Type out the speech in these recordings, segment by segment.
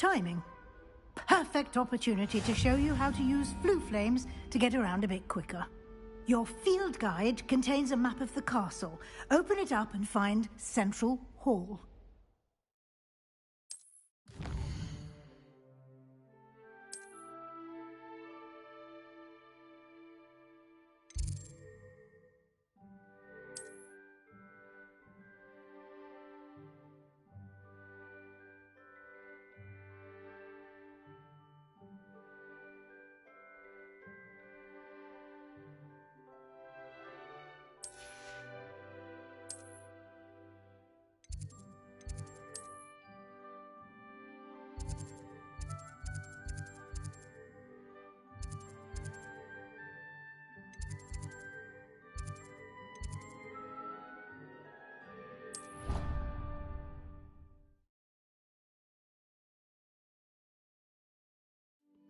timing. Perfect opportunity to show you how to use flue flames to get around a bit quicker. Your field guide contains a map of the castle. Open it up and find Central Hall.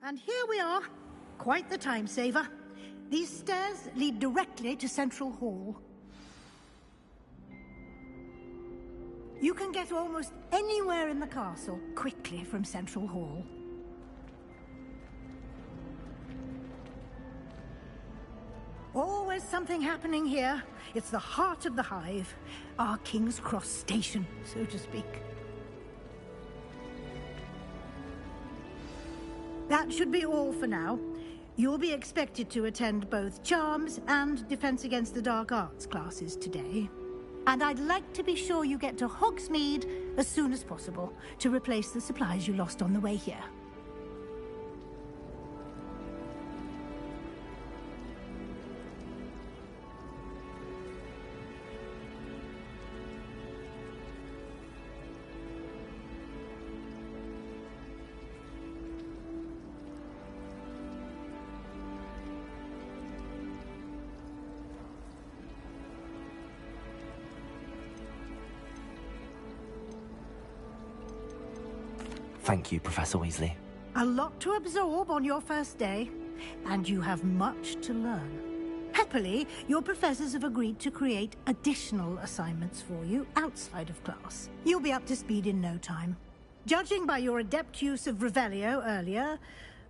And here we are. Quite the time saver. These stairs lead directly to Central Hall. You can get almost anywhere in the castle quickly from Central Hall. Always something happening here. It's the heart of the Hive. Our King's Cross station, so to speak. That should be all for now. You'll be expected to attend both Charms and Defense Against the Dark Arts classes today. And I'd like to be sure you get to Hogsmeade as soon as possible to replace the supplies you lost on the way here. Thank you, Professor Weasley. A lot to absorb on your first day, and you have much to learn. Happily, your professors have agreed to create additional assignments for you outside of class. You'll be up to speed in no time. Judging by your adept use of Revelio earlier,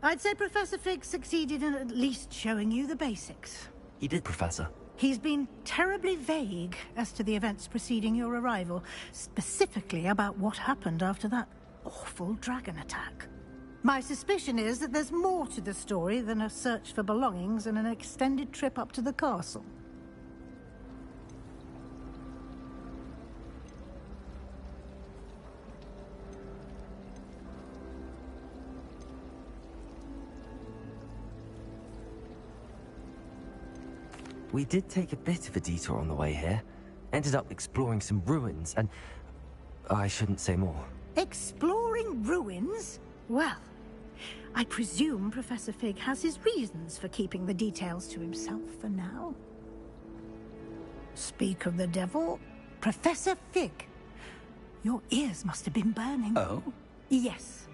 I'd say Professor Fig succeeded in at least showing you the basics. He did, Professor. He's been terribly vague as to the events preceding your arrival, specifically about what happened after that awful dragon attack. My suspicion is that there's more to the story than a search for belongings and an extended trip up to the castle. We did take a bit of a detour on the way here. Ended up exploring some ruins and... I shouldn't say more. Exploring ruins? Well, I presume Professor Fig has his reasons for keeping the details to himself for now. Speak of the devil, Professor Fig. Your ears must have been burning. Oh? Yes.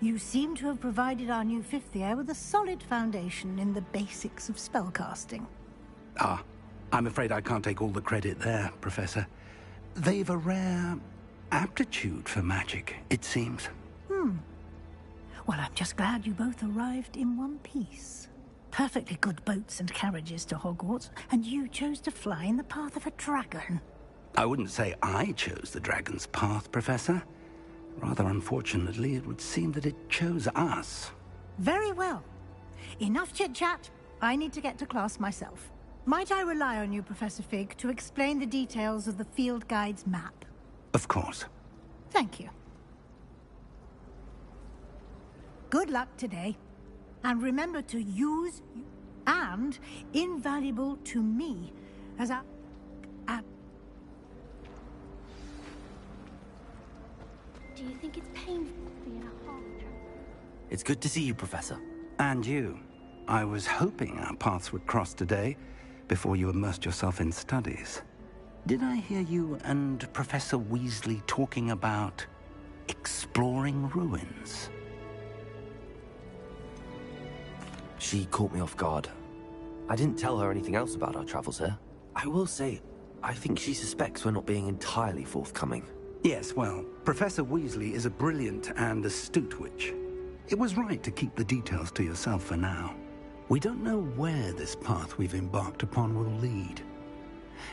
You seem to have provided our new fifth year with a solid foundation in the basics of spellcasting. Ah, I'm afraid I can't take all the credit there, Professor. They've a rare aptitude for magic, it seems. Well, I'm just glad you both arrived in one piece. Perfectly good boats and carriages to Hogwarts, and you chose to fly in the path of a dragon. I wouldn't say I chose the dragon's path, Professor. Rather unfortunately, it would seem that it chose us. Very well. Enough chit-chat. I need to get to class myself. Might I rely on you, Professor Fig, to explain the details of the field guide's map? Of course. Thank you. Good luck today. And remember to use and invaluable to me as a... Do you think it's painful being a half-traveler? It's good to see you, Professor. And you. I was hoping our paths would cross today, before you immersed yourself in studies. Did I hear you and Professor Weasley talking about exploring ruins? She caught me off guard. I didn't tell her anything else about our travels here. I will say, I think she suspects we're not being entirely forthcoming. Yes, well, Professor Weasley is a brilliant and astute witch. It was right to keep the details to yourself for now. We don't know where this path we've embarked upon will lead.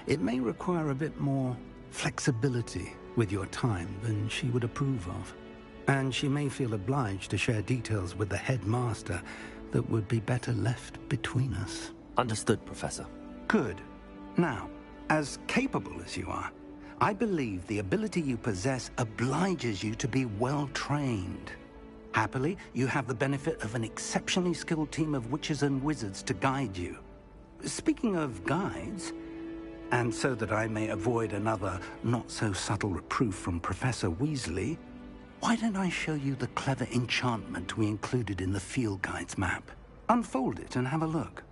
It may require a bit more flexibility with your time than she would approve of. And she may feel obliged to share details with the headmaster that would be better left between us. Understood, Professor. Good. Now, as capable as you are, I believe the ability you possess obliges you to be well trained. Happily, you have the benefit of an exceptionally skilled team of witches and wizards to guide you. Speaking of guides, and so that I may avoid another not-so-subtle reproof from Professor Weasley, why don't I show you the clever enchantment we included in the field guide's map? Unfold it and have a look.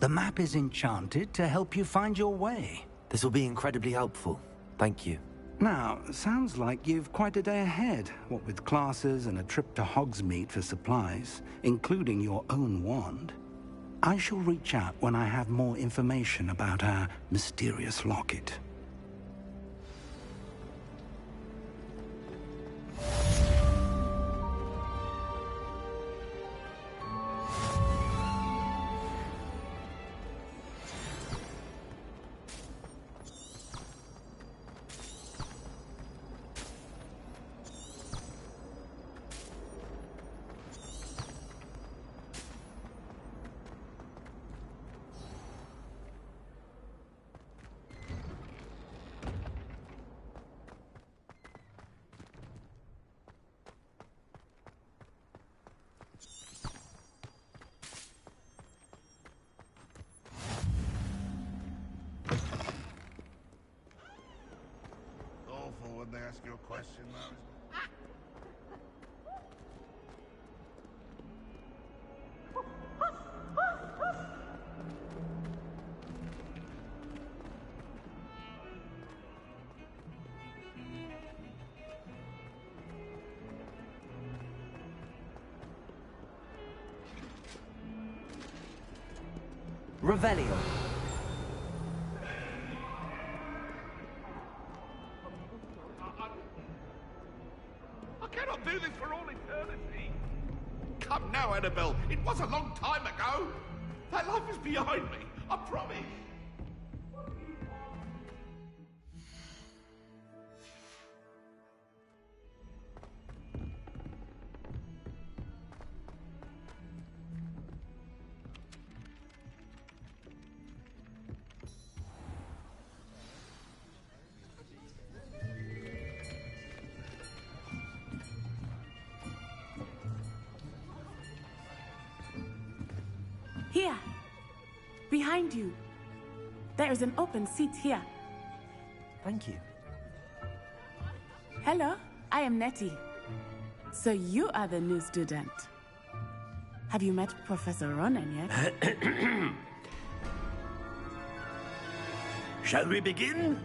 The map is enchanted to help you find your way. This will be incredibly helpful. Thank you. Now, sounds like you've quite a day ahead, what with classes and a trip to Hogsmeade for supplies, including your own wand. I shall reach out when I have more information about our mysterious locket. When they ask you a question, Revelio. do this for all eternity. Come now, Annabelle. It was a long time ago. That life is behind me. I promise. Here, behind you. There is an open seat here. Thank you. Hello, I am Nettie. So you are the new student. Have you met Professor Ronan yet? Shall we begin?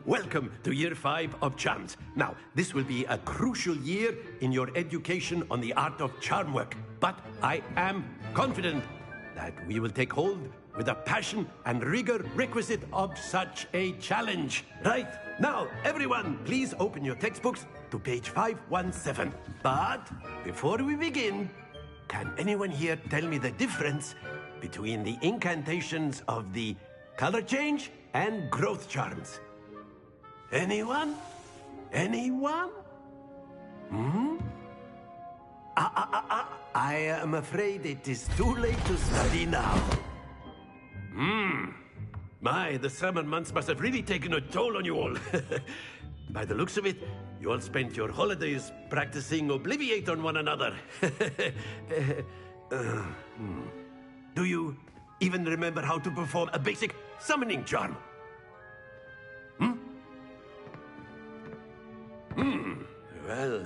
Welcome to Year 5 of Charms. Now, this will be a crucial year in your education on the art of charm work. But I am confident that we will take hold with the passion and rigor requisite of such a challenge. Right, now, everyone, please open your textbooks to page 517. But before we begin, can anyone here tell me the difference between the incantations of the color change and growth charms? Anyone? Anyone? I am afraid it is too late to study now. My, the summer months must have really taken a toll on you all. By the looks of it, you all spent your holidays practicing Obliviate on one another. Do you even remember how to perform a basic summoning charm? Well,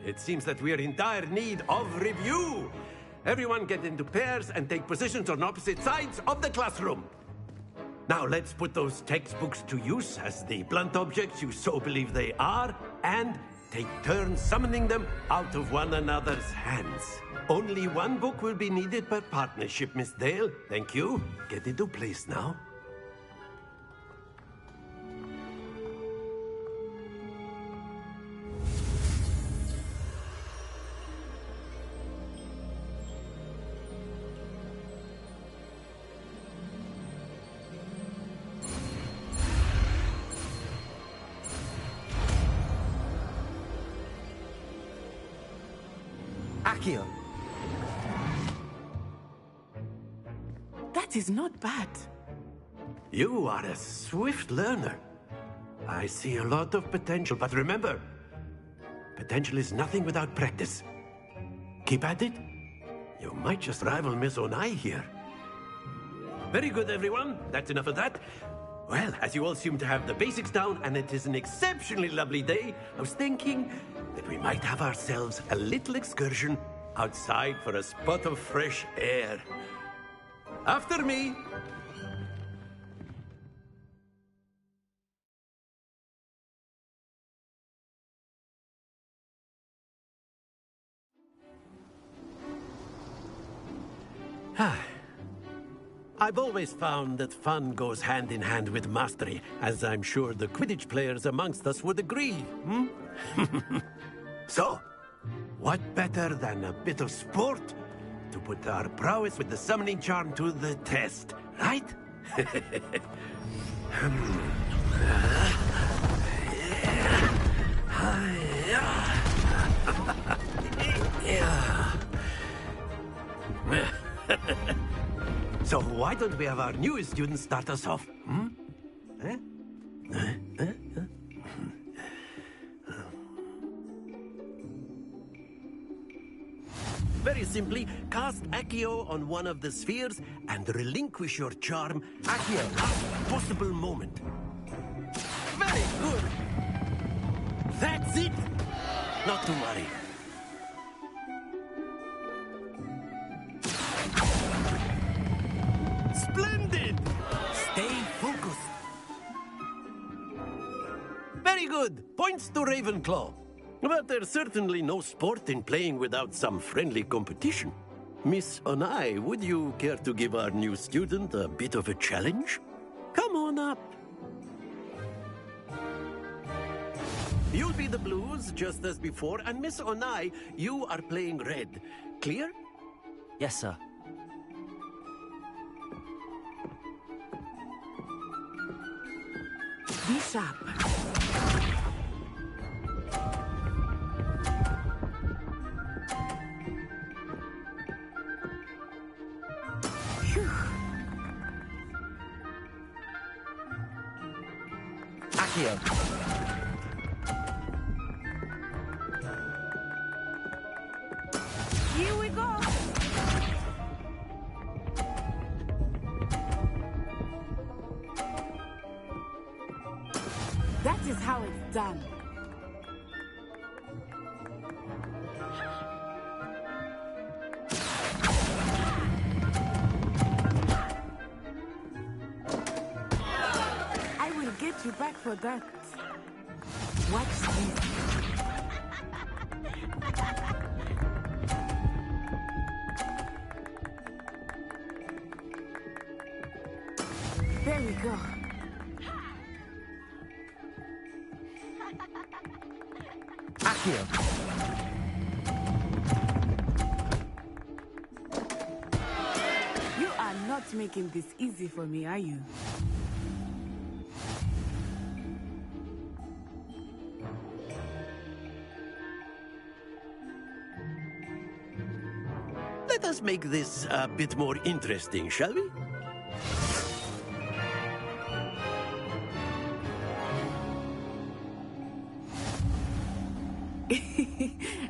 it seems that we are in dire need of review. everyone get into pairs and take positions on opposite sides of the classroom. Now let's put those textbooks to use as the blunt objects you so believe they are, and take turns summoning them out of one another's hands. Only one book will be needed per partnership, Miss Dale. Thank you. Get into place now. Accio! That is not bad. You are a swift learner. I see a lot of potential, but remember, potential is nothing without practice. Keep at it. You might just rival Miss Onai here. Very good, everyone. That's enough of that. Well, as you all seem to have the basics down, and it is an exceptionally lovely day, I was thinking that we might have ourselves a little excursion outside for a spot of fresh air. After me. I've always found that fun goes hand in hand with mastery, as I'm sure the Quidditch players amongst us would agree, So, what better than a bit of sport to put our prowess with the summoning charm to the test, right? So why don't we have our newest student start us off? Very simply, cast Accio on one of the spheres and relinquish your charm at your last possible moment. Very good! That's it! Not to worry. Splendid! Stay focused. Very good. Points to Ravenclaw. But there's certainly no sport in playing without some friendly competition. Miss Onai, would you care to give our new student a bit of a challenge? Come on up. You'll be the blues, just as before, and Miss Onai, you are playing red. Clear? Yes, sir. Be sharp. Accio! Here we go. That is how it's done. I will get you back for that. Watch this. There we go. Accio! You are not making this easy for me, are you? Let us make this a bit more interesting, shall we?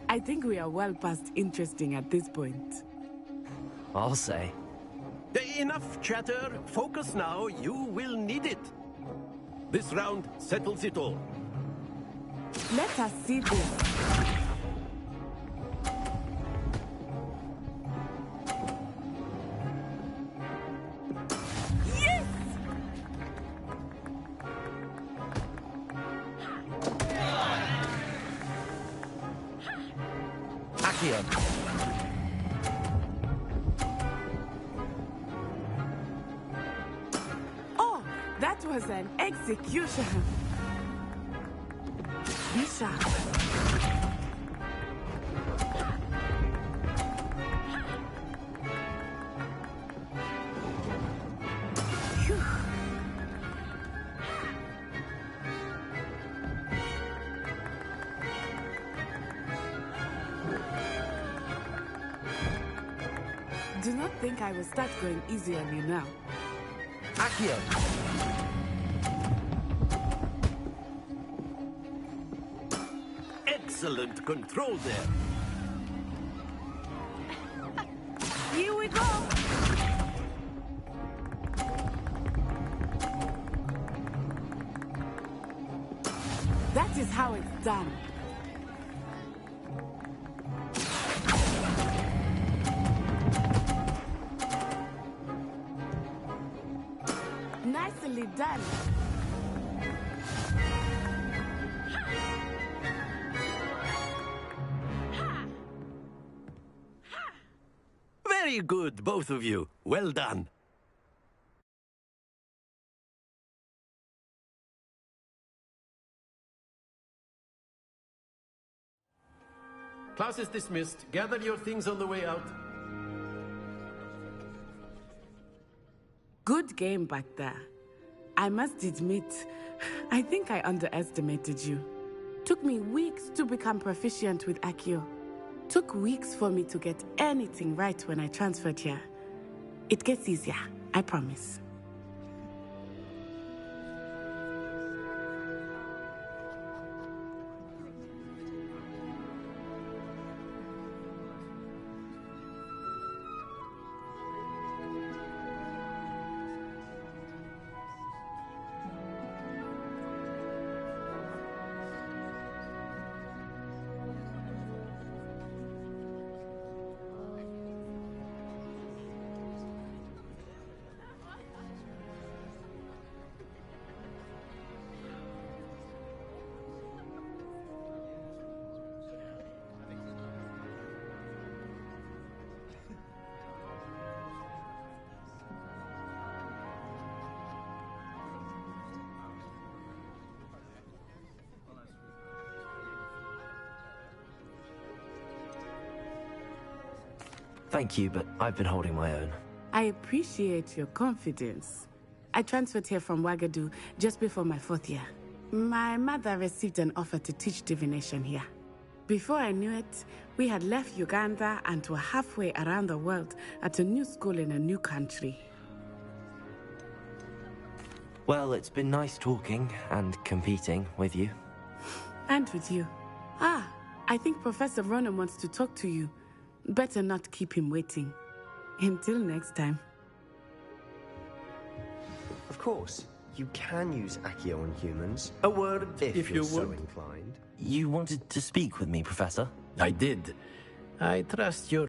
I think we are well past interesting at this point. I'll say. Enough chatter. Focus now. You will need it. This round settles it all. Let us see this. Accio. Oh, that was an execution. Be sharp. Phew. Do not think I will start going easy on you now. Accio. Excellent control there. Here we go. That is how it's done. Nicely done. Very good, both of you. Well done. Class is dismissed. Gather your things on the way out. Good game back there. I must admit, I think I underestimated you. Took me weeks to become proficient with Accio. Took weeks for me to get anything right when I transferred here. It gets easier, I promise. Thank you, but I've been holding my own. I appreciate your confidence. I transferred here from Ouagadougou just before my 4th year. My mother received an offer to teach divination here. Before I knew it, we had left Uganda and were halfway around the world at a new school in a new country. Well, it's been nice talking and competing with you. And with you. Ah, I think Professor Ronan wants to talk to you. Better not keep him waiting. Until next time. Of course, you can use Accio on humans. A word, if you you're so would. inclined. You wanted to speak with me, Professor? I did. I trust your